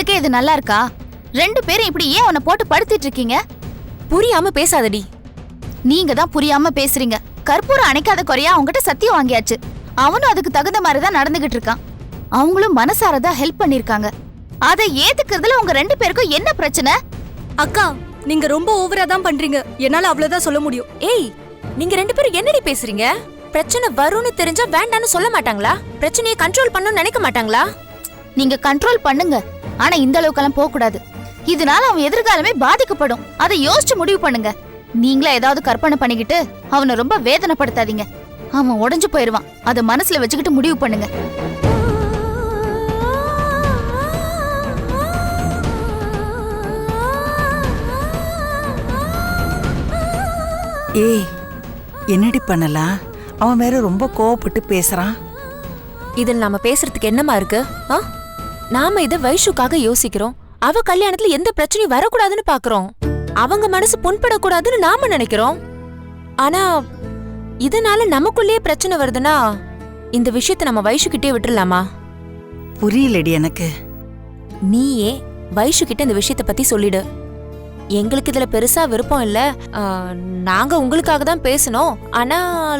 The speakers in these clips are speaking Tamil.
உங்களுக்கே இது நல்லா இருக்கா? 2 பேரும் இப்படி ஏன் உன்னை போட்டு படுத்திட்டு இருக்கீங்க? புரியாம பேசாதடி. நீங்க தான் புரியாம பேசுறீங்க. கற்பூரம் அணைக்காத குறையா அவங்ககிட்ட சத்தியம் வாங்கியாச்சு. அவனும் அதுக்கு தகுந்த மாதிரிதான் நடந்துகிட்டு இருக்கான். அவங்களும் மனசாரதான் ஹெல்ப் பண்ணிருக்காங்க. அதை ஏத்துக்கிறதுல உங்க 2 பேருக்கும் என்ன பிரச்சனை? அக்கா, நீங்க ரொம்ப ஓவரா தான் பண்றீங்க. என்னால அவ்வளவுதான் சொல்ல முடியும். ஏய், நீங்க 2 பேரும் என்னடி பேசுறீங்க? பிரச்சனை வரும்னு தெரிஞ்சா வேண்டான்னு சொல்ல மாட்டாங்களா? பிரச்சனையை கண்ட்ரோல் பண்ணணும்னு நினைக்க மாட்டாங்களா? நீங்க கண்ட்ரோல் பண்ணுங்க, ஆனா இந்த அளவுக்கெல்லாம் போக கூடாது. இதனால அவன் எதிர்காலமே பாதிக்கப்படும். அதை யோசிச்சு முடிவு பண்ணுங்க. நீங்களே ஏதாவது கற்பனை பண்ணிக்கிட்டு அவனை ரொம்ப வேதனைப்படுத்தாதீங்க. அவன் உடைஞ்சு போயிருவான். அதை மனசுல வச்சுக்கிட்டு முடிவு பண்ணுங்க. ஏய், என்னடி பண்ணலாம்? அவன் வேற ரொம்ப கோவப்பட்டு பேசுறான். இதில் நாம பேசுறதுக்கு என்னமா இருக்கு? நாம இத வைஷுக்காக யோசிக்கிறோம். அவ கல்யாணத்துல எந்த பிரச்சனையும் வரக்கூடாதுன்னு பாக்குறோம். அவங்க மனசு புண்படக்கூடாதுன்னு நாம நினைக்கிறோம். ஆனா இதனால நமக்குள்ளேயே பிரச்சனை வருதுன்னா இந்த விஷயத்தை நம்ம வைஷுக்கிட்டே விட்டுறலாமா? புரியலடி எனக்கு. நீயே வைஷு கிட்ட இந்த விஷயத்தை பத்தி சொல்லிடு. எங்களுக்கு இதுல பெருசா விருப்பம் இல்ல, நாங்க உங்களுக்காக தான் பேசணும், ஆனா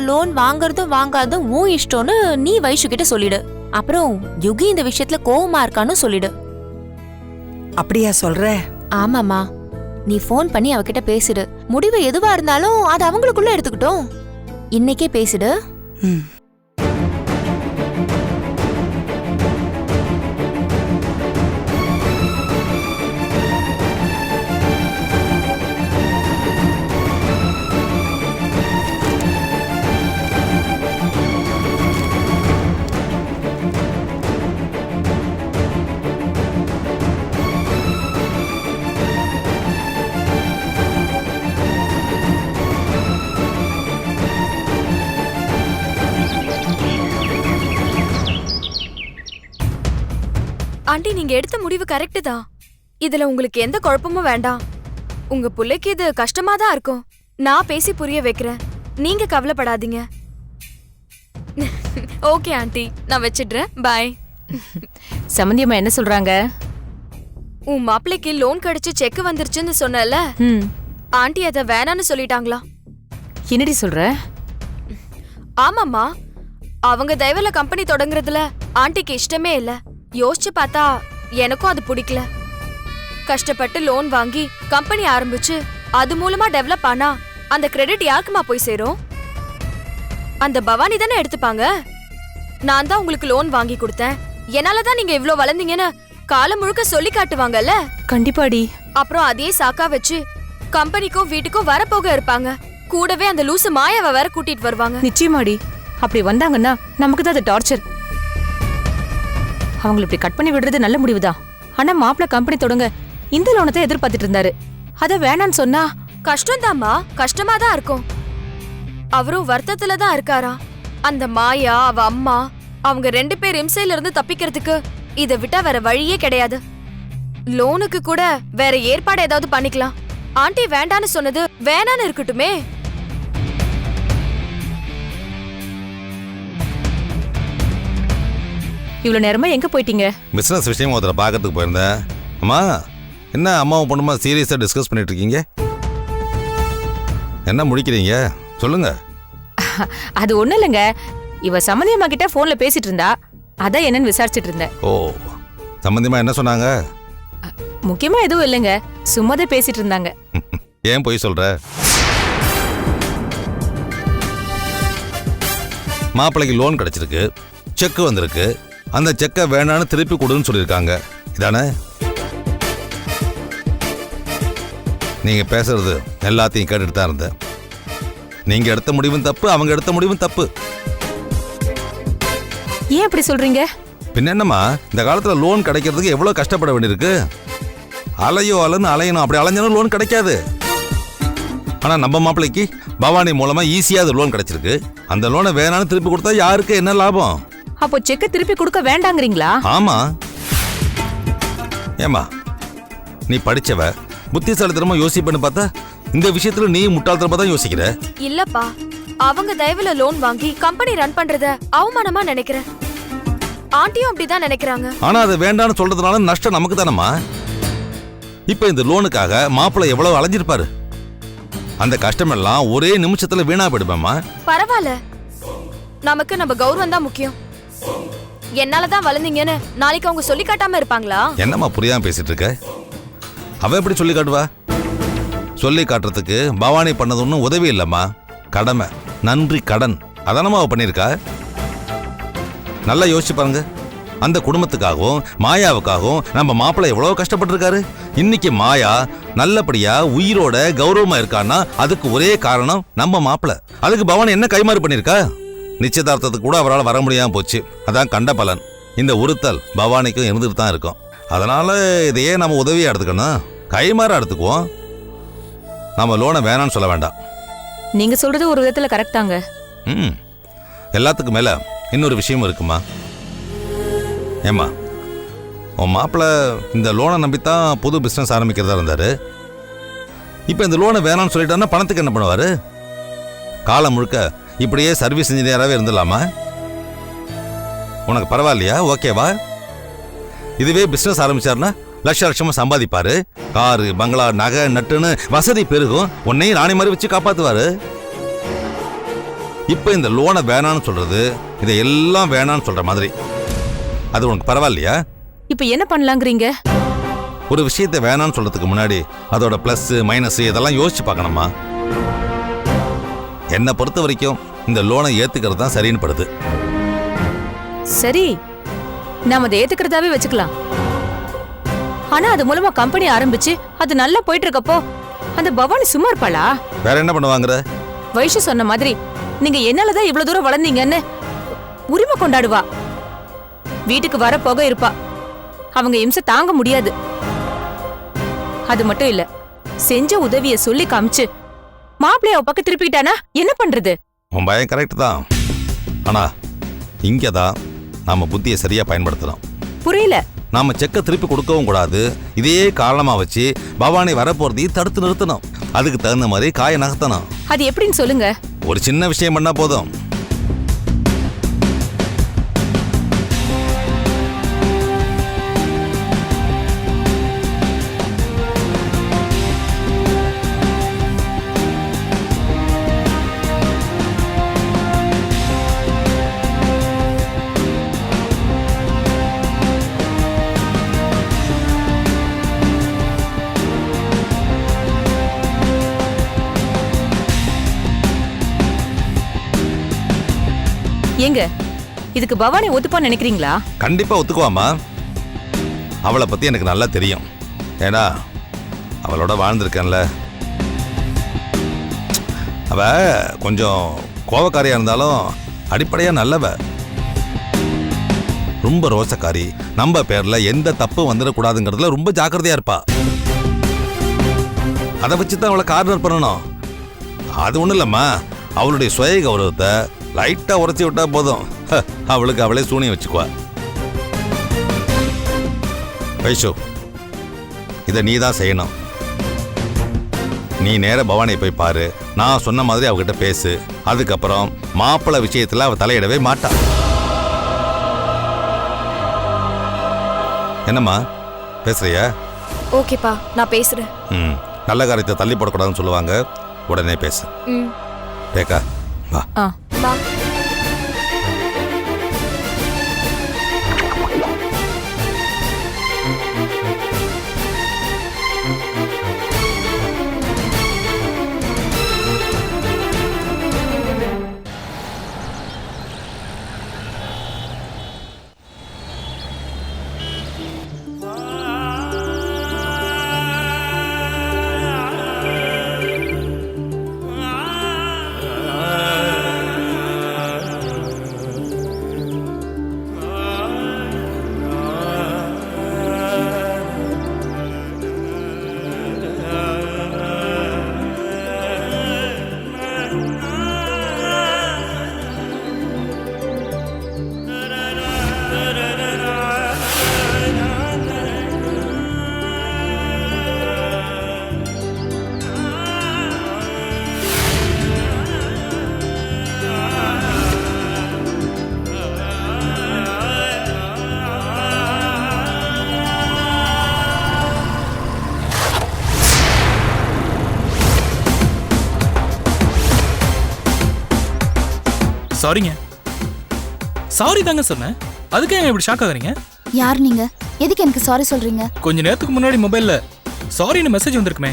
லோன் வாங்குறதும் வாங்காததும் உன் இஷ்டம்னு நீ வைஷு கிட்ட சொல்லிடு. அப்புறம் யுகி இந்த விஷயத்துல கோவமா இருக்கான்னு சொல்லிடு. அப்படியா சொல்ற? ஆமாமா, நீ போன் பண்ணி அவகிட்ட பேசிடு. முடிவு எதுவா இருந்தாலும் அது அவங்களுக்குள்ள எடுத்துக்கிட்டோம். இன்னைக்கே பேசிடு. ஆண்டி, நீங்க எடுத்த முடிவு கரெக்ட் தான். இதுல உங்களுக்கு எந்த குழப்பமும் வேண்டாம். உங்க புள்ளைக்கு இது கஷ்டமா தான் இருக்கும். நான் பேசி புரிய வைக்கிறேன். நீங்க கவலைப்படாதீங்க. ஓகே ஆண்டி, நான் வச்சிடுறேன். பாய். சம்பந்தியம்மா என்ன சொல்றாங்க? உன் மாப்பிள்ளைக்கு லோன் கிடைச்சு செக் வந்துருச்சுன்னு சொன்னல, ஆண்டி அத வேணான்னு சொல்லிட்டாங்களா? என்னடி சொல்ற? ஆமாம்மா, அவங்க தயவுல கம்பெனி தொடங்குறதுல ஆண்டிக்கு இஷ்டமே இல்ல. யோசிச்சு பார்த்தா எனக்கும் அது பிடிக்கல. கஷ்டப்பட்டு லோன் வாங்கி கம்பெனி ஆரம்பிச்சு அது மூலமா டெவலப் ஆனா அந்த கிரெடிட் யாருக்குமா போய் சேரும்? அந்த பவானி தானே எடுத்துப்பாங்க. நான் தான் உங்களுக்கு லோன் வாங்கி கொடுத்தேன், என்னாலதான் நீங்க இவ்ளோ வளர்ந்தீங்கன்னு காலம் முழுக்க சொல்லி காட்டுவாங்கல்ல. கண்டிப்பாடி. அப்புறம் அதே சாக்கா வச்சு கம்பெனிக்கும் வீட்டுக்கும் வரப்போக இருப்பாங்க. கூடவே அந்த லூசு மாயாவை வேற கூட்டிட்டு வருவாங்க. நிச்சயமாடி. அப்படி வந்தாங்கன்னா நமக்கு தான் அது டார்ச்சர். அவங்களை இப்படி கட் பண்ணி விடுறது நல்ல முடிவுதான். ஆனா மாப்பிள்ள கம்பெனி தொடங்க இந்த லோனத்தை எதிர்பார்த்துட்டு இருந்தாரு. அத வேணான்னு சொன்னா கஷ்டம்தாம்மா, கஷ்டமா தான் இருக்கும். அவரும் வருத்தத்துல தான் இருக்காரா. அந்த மாயா, அவ அம்மா, அவங்க 2 பேர் இம்சையில இருந்து தப்பிக்கிறதுக்கு இதை விட்டா வேற வழியே கிடையாது. லோனுக்கு கூட வேற ஏற்பாடு ஏதாவது பண்ணிக்கலாம். ஆண்டி வேண்டான்னு சொன்னது வேணான்னு இருக்கட்டுமே. இவ்வளவு நேரமா எங்க போயிட்டீங்க? பிசினஸ் விஷயம் ஒருத்தரை பார்க்கறதுக்கு போயிருந்தேன். அம்மா, என்ன அம்மாவும் பொண்ணுமா சீரியஸா டிஸ்கஸ் பண்ணிட்டு இருக்கீங்க? என்ன முடிக்கிறீங்க சொல்லுங்க. அது ஒண்ணு இல்லைங்க, இவ சம்பந்தியம்மா கிட்ட போன்ல பேசிட்டு இருந்தா, அதான் என்னன்னு விசாரிச்சுட்டு இருந்தேன். ஓ, சம்பந்தியமா என்ன சொன்னாங்க? முக்கியமா எதுவும் இல்லைங்க, சும்மாதான் பேசிட்டு இருந்தாங்க. ஏன் போய் சொல்ற? மாப்பிள்ளைக்கு லோன் கிடைச்சிருக்கு, செக் வந்திருக்கு, அந்த செக்கை வேணான்னு திருப்பி கொடுன்னு சொல்லியிருக்காங்க. இதானே நீங்க பேசுறது? எல்லாத்தையும் கேட்டுட்டு தான் இருந்தேன். நீங்க எடுத்த முடிவும் தப்பு, அவங்க எடுத்த முடிவும் தப்பு. ஏன் அப்படி சொல்றீங்க? பின்ன என்னம்மா, இந்த காலத்துல லோன் கிடைக்கிறதுக்கு எவ்வளவு கஷ்டப்பட வேண்டியிருக்கு. அலையோ அலன்னு அலையணும், அப்படி அலைஞ்சாலும் லோன் கிடைக்காது. ஆனா நம்ம மாப்பிள்ளைக்கு பவானி மூலமா ஈஸியா அது லோன் கிடைச்சிருக்கு. அந்த லோனை வேணான்னு திருப்பி கொடுத்தா யாருக்கு என்ன லாபம்? அப்போ செக்க திருப்பி கொடுக்க வேண்டாங்கறீங்களா? ஆமா. ஏமா, நீ படிச்சவ, புத்திசாலித்தனமா யோசிப்பேன்னு பார்த்தா இந்த விஷயத்துல நீ முட்டாள்தனமா தான் யோசிக்கிற. இல்லப்பா, அவங்க தயவுல லோன் வாங்கி கம்பெனி ரன் பண்றத அவமானமா நினைக்கிறேன். ஆண்டியும் அப்படிதான் நினைக்கிறாங்க. ஆனா அதை வேண்டான்னு சொல்றதுனால நஷ்டம் நமக்கு தானம்மா. இப்ப இந்த லோனுக்காக மாப்பிள்ளை எவ்வளவு அலைஞ்சிருப்பாரு. அந்த கஷ்டமெல்லாம் ஒரே நிமிஷத்துல வீணா போயிடுப்பேம்மா. பரவாயில்ல, நமக்கு நம்ம கௌரவம் தான் முக்கியம். என்னாலதான் வளர்ந்தீங்கன்னு நாளைக்கு அவங்க சொல்லி காட்டாம இருப்பாங்களா? என்னம்மா புரியாம பேசிட்டு இருக்க? அவ எப்படி சொல்லி காட்டுவா? சொல்லி காட்டுறதுக்கு பவானி பண்ணது ஒன்றும் உதவி இல்லைம்மா, கடமை, நன்றி கடன். அதானம்மா அவ பண்ணியிருக்கா. நல்லா யோசிச்சு பாருங்க. அந்த குடும்பத்துக்காகவும் மாயாவுக்காகவும் நம்ம மாப்பிள்ளை எவ்வளவு கஷ்டப்பட்டிருக்காரு. இன்னைக்கு மாயா நல்லபடியா உயிரோட கௌரவமா இருக்கான்னா அதுக்கு ஒரே காரணம் நம்ம மாப்பிள்ளை. அதுக்கு பவானி என்ன கைமாறு பண்ணிருக்கா? நிச்சயதார்த்தத்துக்கு கூட அவரால் வர முடியாம போச்சு. அதான் கண்ட பலன். இந்த உறுத்தல் பவானிக்கும் இருந்துட்டு தான் இருக்கும். அதனால இதையே நம்ம உதவியா எடுத்துக்கணும், கைமாறா எடுத்துக்குவோம். நம்ம லோனை வேணான்னு சொல்ல வேண்டாம். நீங்க சொல்றது ஒரு விதத்துல கரெக்ட் தாங்க. எல்லாத்துக்கும் மேல இன்னொரு விஷயமும் இருக்குமா. ஏம்மா, உன் மாப்பிள்ளை இந்த லோனை நம்பித்தான் புது பிஸ்னஸ் ஆரம்பிக்கிறதா இருந்தாரு. இப்போ இந்த லோனை வேணான்னு சொல்லிட்டாருன்னா பணத்துக்கு என்ன பண்ணுவாரு? காலம் முழுக்க இப்படியே சர்வீஸ் இன்ஜினியராகவே இருந்துடலாமா? உனக்கு பரவாயில்லையா? ஓகேவா? இதுவே பிஸ்னஸ் ஆரம்பிச்சாருன்னா லட்ச லட்சமா சம்பாதிப்பாரு. காரு, பங்களா, நகை, நட்டுன்னு வசதி பெருகும். உன்னையும் ராணி மாதிரி வச்சு காப்பாத்துவாரு. இப்ப இந்த லோனை வேணான்னு சொல்றது இதை எல்லாம் வேணான்னு சொல்ற மாதிரி. அது உனக்கு பரவாயில்லையா? இப்ப என்ன பண்ணலாங்கிறீங்க? ஒரு விஷயத்தை வேணான்னு சொல்றதுக்கு முன்னாடி அதோட பிளஸ் மைனஸ் இதெல்லாம் யோசிச்சு பார்க்கணுமா. என்னை பொறுத்த வரைக்கும் இந்த லோனை ஏத்துக்கிறது தான் சரின்னு படுது. சரி, நாம அதை ஏத்துக்கிறதாவே வச்சுக்கலாம். ஆனா அது மூலமா கம்பெனி ஆரம்பிச்சு அது நல்லா போயிட்டு இருக்கப்போ அந்த பவானி சும்மா இருப்பாளா? வேற என்ன பண்ணுவாங்கற? வைஷு சொன்ன மாதிரி நீங்க என்னாலதான் இவ்வளவு தூரம் வளர்ந்தீங்கன்னு உரிமை கொண்டாடுவா. வீட்டுக்கு வர போக இருப்பா. அவங்க இம்சை தாங்க முடியாது. அது மட்டும் இல்ல, செஞ்ச உதவிய சொல்லி காமிச்சு மாப்பிள்ளைய அவ பக்கம் திருப்பிக்கிட்டானா என்ன பண்றது? உன் பயம் கரெக்ட் தான். ஆனா இங்கதான் நாம புத்தியை சரியா பயன்படுத்தணும். புரியல. நாம செக்க திருப்பி கொடுக்கவும் கூடாது. இதையே காரணமா வச்சு பவானி வரப்போறதையும் தடுத்து நிறுத்தணும். அதுக்கு தகுந்த மாதிரி காய நகர்த்தணும். அது எப்படின்னு சொல்லுங்க. ஒரு சின்ன விஷயம் பண்ணா போதும். ஏங்க, இதுக்கு பவானி ஒத்துப்பான்னு நினைக்கிறீங்களா? கண்டிப்பா ஒத்துக்குவாமா. அவளை பத்தி எனக்கு நல்லா தெரியும். ஏன்னா அவளோட வாழ்ந்திருக்கேன்ல. அவ கொஞ்சம் கோவக்காரியா இருந்தாலும் அடிப்படையா நல்லவ. ரொம்ப ரோசக்காரி. நம்ம பேர்ல எந்த தப்பு வந்துடக்கூடாதுங்கிறதுல ரொம்ப ஜாக்கிரதையா இருப்பா. அதை வச்சுதான் அவளை கார்னர் பண்ணணும். அது ஒண்ணும் இல்லம்மா, அவளுடைய சுய கௌரவத்தை லைட்டா உரைச்சி விட்டா போதும். அவளுக்கு அவளே சூனியம் வச்சுக்குவா. வைஷு, இதை நீ தான் செய்யணும். நீ நேர பவானியை போய் பாரு. நான் சொன்ன மாதிரி அவகிட்ட பேசு. அதுக்கப்புறம் மாப்பிள்ளை விஷயத்துல அவ தலையிடவே மாட்டா. என்னம்மா பேசுறியா? ஓகேப்பா, நான் பேசுறேன். நல்ல காரியத்தை தள்ளி போடக்கூடாதுன்னு சொல்லுவாங்க. உடனே பேசு. ரேகா வா. வா. சாரிங்க. சாரி தாங்க சொன்னேன். அதுக்கே ஏன் இப்படி ஷாக் ஆகுறீங்க? யார் நீங்க? எதுக்கு எனக்கு சாரி சொல்றீங்க? கொஞ்ச நேரத்துக்கு முன்னாடி மொபைல்ல சாரின்னு மெசேஜ் வந்திருக்குமே,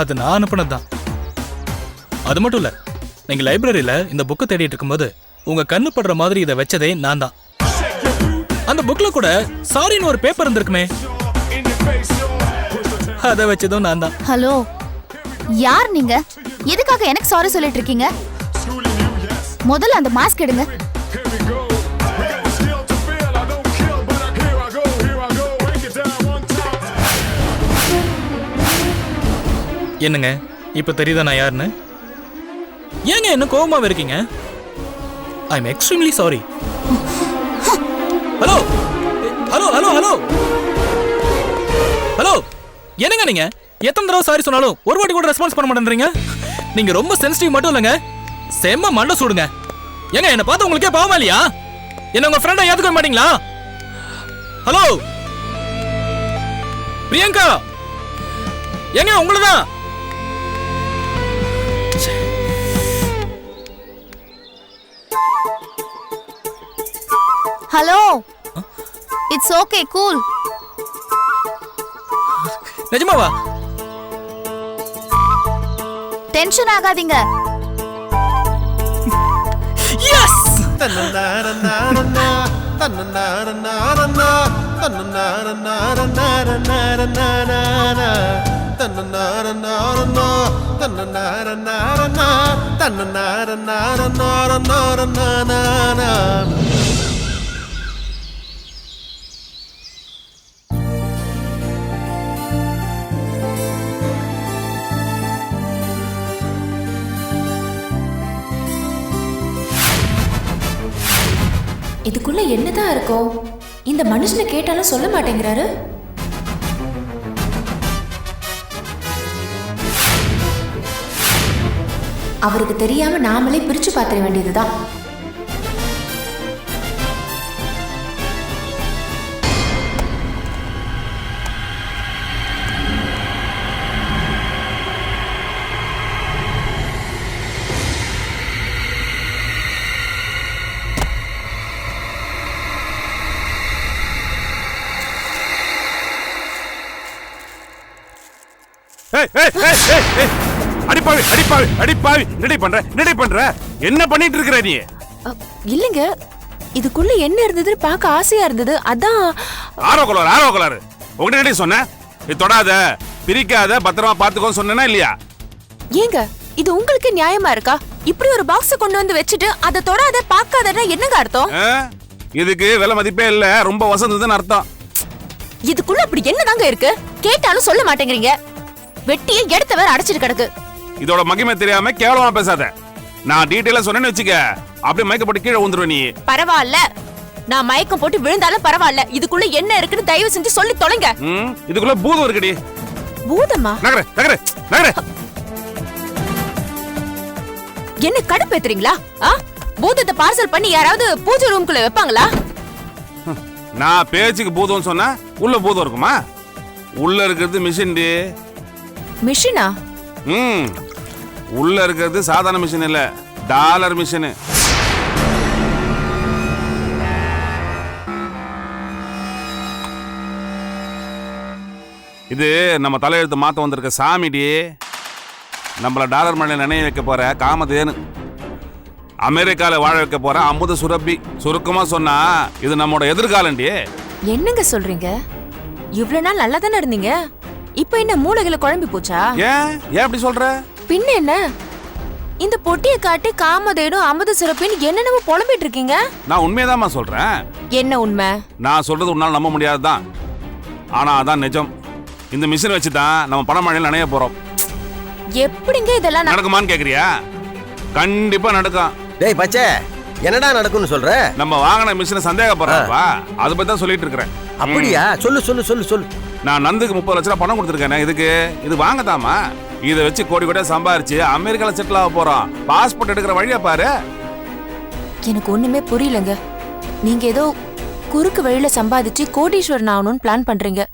அது நான் அனுப்புனதுதான். அது மட்டும் இல்ல, நீங்க லைப்ரரியில இந்த புக்கை தேடிட்டு இருக்கும்போது உங்க கண்ணு படுற மாதிரி இதை வச்சதே நான் தான். அந்த புக்ல கூட சாரின்னு ஒரு பேப்பர் இருந்திருக்குமே, அதை வச்சதும் நான் தான். ஹலோ, யார் நீங்க? எதுக்காக எனக்கு சாரி சொல்லிட்டு இருக்கீங்க? முதல்ல அந்த மாஸ்க் எடுங்க. என்னங்க இப்ப தெரியுதா நான் யாருன்னு? ஏங்க என்ன கோவமாவே இருக்கீங்க? I am extremely sorry. Hello hello hello hello hello, என்னங்க நீங்க எத்தனை தடவை சாரி சொன்னாலும் ஒரு வாட்டி கூட ரெஸ்பான்ஸ் பண்ண மாட்டேன்றீங்க. நீங்க ரொம்ப சென்சிட்டிவ் மட்டும் இல்லைங்க, செம்ம மண்டை சூடுங்க. ஏங்க என்ன பார்த்து உங்களுக்கே பாவமா இல்லையா? என்ன உங்க ஃப்ரெண்டை ஏத்துக்க மாட்டீங்களா? ஹலோ பிரியங்கா, ஏங்க உங்களதான். Hello, it's okay, cool. நிஜமாவா? டென்ஷன் ஆகாதீங்க. எஸ். இதுக்குள்ள என்னதான் இருக்கும்? இந்த மனுஷனை கேட்டாலும் சொல்ல மாட்டேங்கிறாரு. அவருக்கு தெரியாம நாமளே பிரிச்சு பார்த்திட வேண்டியதுதான். அடிப்பாவி அடிப்பாவி அடிப்பாவி, என்னடி பண்ற என்ன பண்ணிட்டு இருக்கிற நீ? இல்லங்க, இதுக்குள்ள என்ன இருந்ததுன்னு பார்க்க ஆசையா இருந்தது, அதான். ஆரோ கலர் உங்ககிட்ட என்ன சொன்ன? இது தொடாத, பிரிக்காத, பத்திரமா பாத்துக்கோன்னு சொன்னா இல்லையா? ஏங்க இது உங்களுக்கு நியாயமா இருக்கா? இப்படி ஒரு பாக்ஸ் கொண்டு வந்து வச்சுட்டு அதை தொடாத பார்க்காதன்னா என்னங்க அர்த்தம்? இதுக்கு விலை மதிப்பே இல்ல, ரொம்ப வசந்ததுன்னு அர்த்தம். இதுக்குள்ள அப்படி என்னதாங்க இருக்கு? கேட்டாலும் சொல்ல மாட்டேங்கிறீங்க. வெட்டியை எடுத்த வேற அடைச்சிட்டு கிடக்கு. இதோட மகிமை தெரியாம கேவலமா பேசாத. நான் டீடைலா சொன்னேன்னு வச்சுக்க, அப்படியே மயக்கப்பட்டு கீழே விழுந்துருவ நீ. பரவாயில்ல, நான் மயக்கம் போட்டு விழுந்தாலும் பரவாயில்ல. இதுக்குள்ள என்ன இருக்குன்னு தயவு செஞ்சு சொல்லி தொலைங்க. இதுக்குள்ள பூதம் இருக்குடி. பூதமா? நகர என்ன கடுப்பேத்துறீங்களா? பூதத்தை பார்சல் பண்ணி யாராவது பூஜை ரூம்குள்ள வைப்பாங்களா? நான் பேச்சுக்கு பூதம் சொன்னா உள்ள பூதம் இருக்குமா? உள்ள இருக்கிறது மிஷின் டி. மிஷினா? உள்ள இருக்கிறது சாதாரண மிஷின் இல்ல, டாலர் மிஷின். இது நம்ம தலையெழுத்து மாத்த வந்திருக்க சாமிடி. நம்மள டாலர் மண்ணில் நினைய வைக்க போற காமதேனு, அமெரிக்கால வாழ வைக்க போற அமுத சுரப்பி. சுருக்கமா சொன்னா இது நம்மோட எதிர்காலண்டி. என்னங்க சொல்றீங்க? இவ்வளவு நாள் நல்லா தானே இருந்தீங்க, இப்ப என்ன மூளைகளை குழம்பி போச்சா? ஏன் அப்படி சொல்ற? பின்ன என்ன, இந்த பொட்டியை காட்டி காமதேனும் அமுத சிறப்பின்னு என்னென்னமோ புலம்பிட்டு இருக்கீங்க. நான் உண்மையதாம்மா சொல்றேன். என்ன உண்மை? நான் சொல்றது உன்னால நம்ப முடியாதுதான், ஆனா அதான் நிஜம். இந்த மிஷின் வச்சு தான் நம்ம பணமழையில் நனைய போறோம். எப்படிங்க இதெல்லாம் நடக்குமான்னு கேக்குறியா? கண்டிப்பா நடக்கும். டேய் பச்சே, என்னடா நடக்கும்னு சொல்ற? நம்ம வாங்கின மிஷினை சந்தேகப்படுறப்பா, அதை பத்தி தான் சொல்லிட்டு இருக்கிறேன். அப்படியா? சொல்லு சொல்லு சொல்லு சொல்லு. நான் நந்துக்கு 30 லட்ச ரூபாய் பணம் கொடுத்துருக்கேன். இதுக்கு இது வாங்கதாமா? இதை வச்சு கோடி கோடியா சம்பாரிச்சு அமெரிக்கால செட்டில் ஆக போறோம். பாஸ்போர்ட் எடுக்கிற வழியா பாரு. எனக்கு ஒண்ணுமே புரியலங்க. நீங்க ஏதோ குறுக்கு வழியில சம்பாதிச்சு கோடீஸ்வரன் ஆகணும்னு பிளான் பண்றீங்க,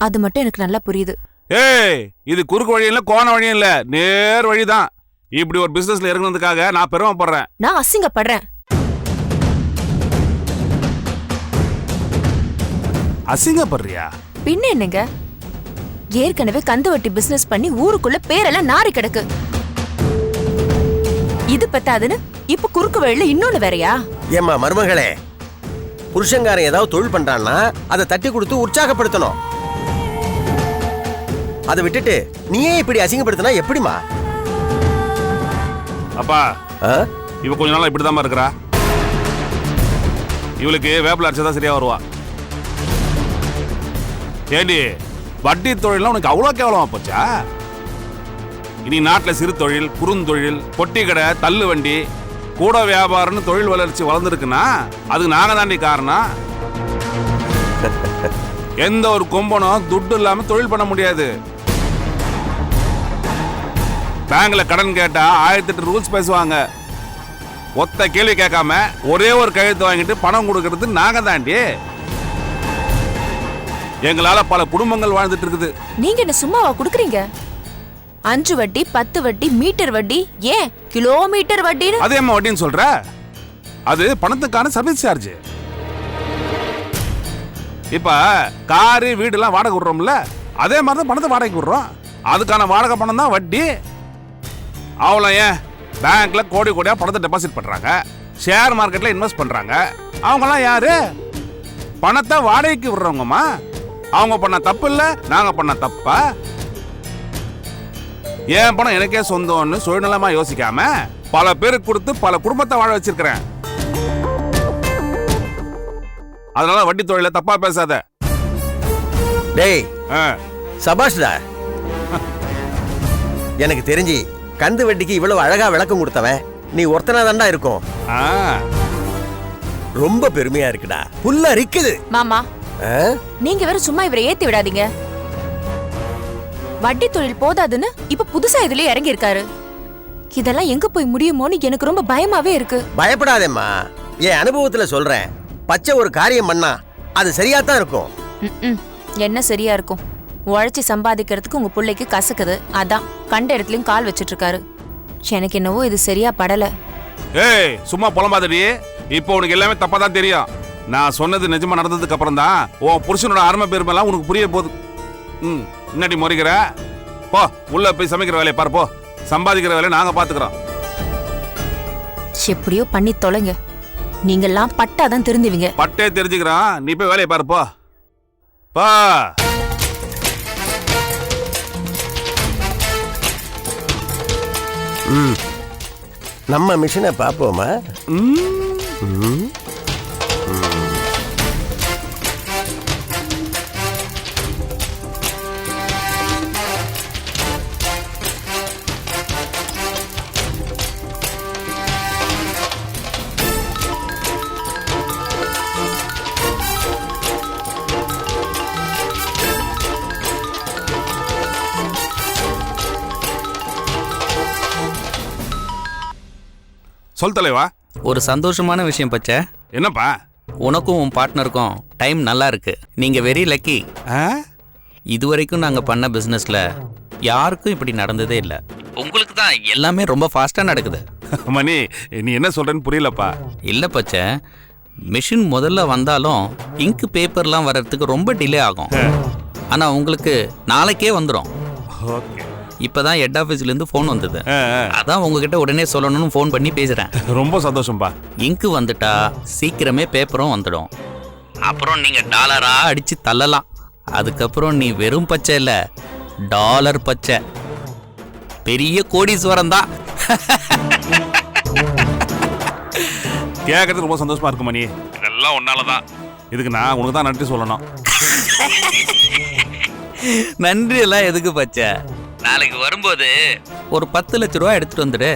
அது மட்டும் எனக்கு நல்லா புரியுது. ஏய், இது குறுக்கு வழி இல்ல, கோண வழியும் இல்ல, நேர் வழிதான். இப்படி ஒரு பிசினஸ்ல இறங்குனதுக்காக நான் பெருமைப்படுறேன். நான் அசிங்கப்படுறேன். அசிங்கப்படுறியா? பின்ன என்னங்க, ஏற்கனவே கந்து வட்டி பிசினஸ் பண்ணி ஊருக்குள்ள பேரெல்லாம் நாரி கிடக்கு. இது பத்தாதுன்னு இப்ப குறுக்கு வழியில இன்னொன்னு வேறயா? ஏம்மா மருமகளே, புருஷங்காரன் ஏதாவது தொழில் பண்றான்னா அதை தட்டி கொடுத்து உற்சாகப்படுத்தணும். அதை விட்டுட்டு நீயே இப்படி அசிங்கப்படுத்தினா எப்படிமா? அப்பா, இவ கொஞ்ச நாளா இப்படிதான் இருக்கிறா. இவளுக்கு வேப்பில அரைச்சதான் சரியா வருவா. ஏடி, வட்டி தொழிலாம் உனக்கு அவ்வளோ கேவலமா போச்சா? இனி நாட்டில் சிறு தொழில், குறுந்தொழில், பொட்டி கடை, தள்ளு வண்டி, கூட வியாபாரம்னு தொழில் வளர்ச்சி வளர்ந்துருக்குன்னா அதுக்கு நாங்க தாண்டி காரணம். எந்த ஒரு கும்பனும் துட்டு இல்லாம தொழில் பண்ண முடியாது. பேங்க்ல கடன் கேட்டா 1008 ரூல்ஸ் பேசுவாங்க. ஒத்த கேள்வி கேட்காம ஒரே ஒரு கையெழுத்து வாங்கிட்டு பணம் கொடுக்கறது நாங்க தாண்டி. எங்களால பல குடும்பங்கள் வாழ்ந்துட்டு இருக்குது. நீங்க என்ன சும்மாவா குடுக்குறீங்க? 5 வட்டி, 10 வட்டி, மீட்டர் வட்டி, ஏன் கிலோமீட்டர் வட்டின்னு? அதே அம்மா வட்டின்னு சொல்ற? அது பணத்துக்கான சர்வீஸ் சார்ஜ். இப்ப காரு வீடுலாம் வாடகை விடுறோம்ல, அதே மாதிரி தான் பணத்தை வாடகைக்கு விடுறோம். அதுக்கான வாடகை பணம் தான் வட்டி. அவ்வளோ ஏன் பேங்க்ல கோடி கோடியா பணத்தை டெபாசிட் பண்றாங்க, ஷேர் மார்க்கெட்ல இன்வெஸ்ட் பண்றாங்க. அவங்கெல்லாம் யாரு? பணத்தை வாடகைக்கு விடுறவங்கம்மா. அவங்க பண்ண தப்பு இல்ல, நாங்க பண்ண தப்பா? ஏன் பணம் எனக்கே சொந்தம்னு சுயநலமா யோசிக்காம பல பேருக்கு கொடுத்து பல குடும்பத்தை வாழ வச்சிருக்கிறேன். அதனால வட்டி தொழில தப்பா பேசாத. டேய், சபாஷ்டா. எனக்கு தெரிஞ்சு கந்து வட்டிக்கு இவ்வளவு அழகா விளக்கம் கொடுத்தவன் நீ ஒருத்தனா தாண்டா இருக்கும். ரொம்ப பெருமையா இருக்குடா. புல்ல இருக்குது மாமா. நீங்க வேற சும்மா இவரை ஏத்தி விடாதீங்க. வட்டி தொழில் போதாதுன்னு இப்ப புதுசா இதுல இறங்கி இருக்காரு. இதெல்லாம் எங்க போய் முடியுமோன்னு எனக்கு ரொம்ப பயமாவே இருக்கு. பயப்படாதேம்மா, என் அனுபவத்துல சொல்றேன். பச்சை ஒரு காரியம் பண்ணா அது சரியா தான் இருக்கும். என்ன சரியா இருக்கும்? உழைச்சி சம்பாதிக்கிறதுக்கு உங்க பிள்ளைக்கு கசக்குது, அதான் கண்ட இடத்துலயும் கால் வச்சிட்டு இருக்காரு. எனக்கு என்னவோ இது சரியா படல. ஏய், சும்மா புலம்பாதடி. இப்போ உனக்கு எல்லாமே தப்பா தான் தெரியும். நான் சொன்னது நிஜமா நடந்ததுக்கு அப்புறம் தான் உன் புருஷனோட அருமை பெருமைலாம் உனக்கு புரிய போகுது. முன்னாடி முறைக்கிற போ, உள்ள போய் சமைக்கிற வேலையை பாரு. போ, சம்பாதிக்கிற வேலையை நாங்க பாத்துக்கிறோம். எப்படியோ பண்ணி தொலைங்க. நீங்கெல்லாம் பட்டாதான் திருந்துவீங்க. பட்டே தெரிஞ்சுக்கிறோம், நீ போய் வேலையை பாரு. போ பா. நம்ம மிஷினை பாப்போமா? சொல் தலைவா. ஒரு சந்தோஷமான விஷயம் பச்சை. என்னப்பா? உனக்கும் உன் பார்ட்னருக்கும் டைம் நல்லா இருக்கு. நீங்க வெரி லக்கி. இதுவரைக்கும் நாங்க பண்ண பிசினஸ்ல யாருக்கும் இப்படி நடந்ததே இல்லை. உங்களுக்கு தான் எல்லாமே ரொம்ப ஃபாஸ்டா நடக்குது. மணி, நீ என்ன சொல்றேன்னு புரியலப்பா. இல்ல பச்சை, மிஷின் முதல்ல வந்தாலும் இங்க் பேப்பர்லாம் வர்றதுக்கு ரொம்ப டிலே ஆகும். ஆனா உங்களுக்கு நாளைக்கே வந்துடும். ஓகே. இப்பதான் ஹெட் ஆஃபீஸ்ல இருந்து ஃபோன் வந்தது. அதான் உங்ககிட்ட உடனே சொல்லணும்னு ஃபோன் பண்ணி பேசுறேன். ரொம்ப சந்தோஷம்பா. இங்கு வந்துட்டா சீக்கிரமே பேப்பரும் வந்துடும். அப்புறம் நீங்க டாலரா அடிச்சு தள்ளலாம். அதுக்கப்புறம் நீ வெறும் பச்சை இல்ல, டாலர் பச்சை. பெரிய கோடீஸ்வரம் தான். கேட்கறது ரொம்ப சந்தோஷமா இருக்கு மணி. இதெல்லாம் உன்னாலதான். இதுக்கு நான் உனக்கு தான் நன்றி சொல்லணும். நன்றி எல்லாம் எதுக்கு பச்சை? நாளைக்கு வரும்போது ஒரு 10 லட்ச ரூபா எடுத்துட்டு வந்துடு.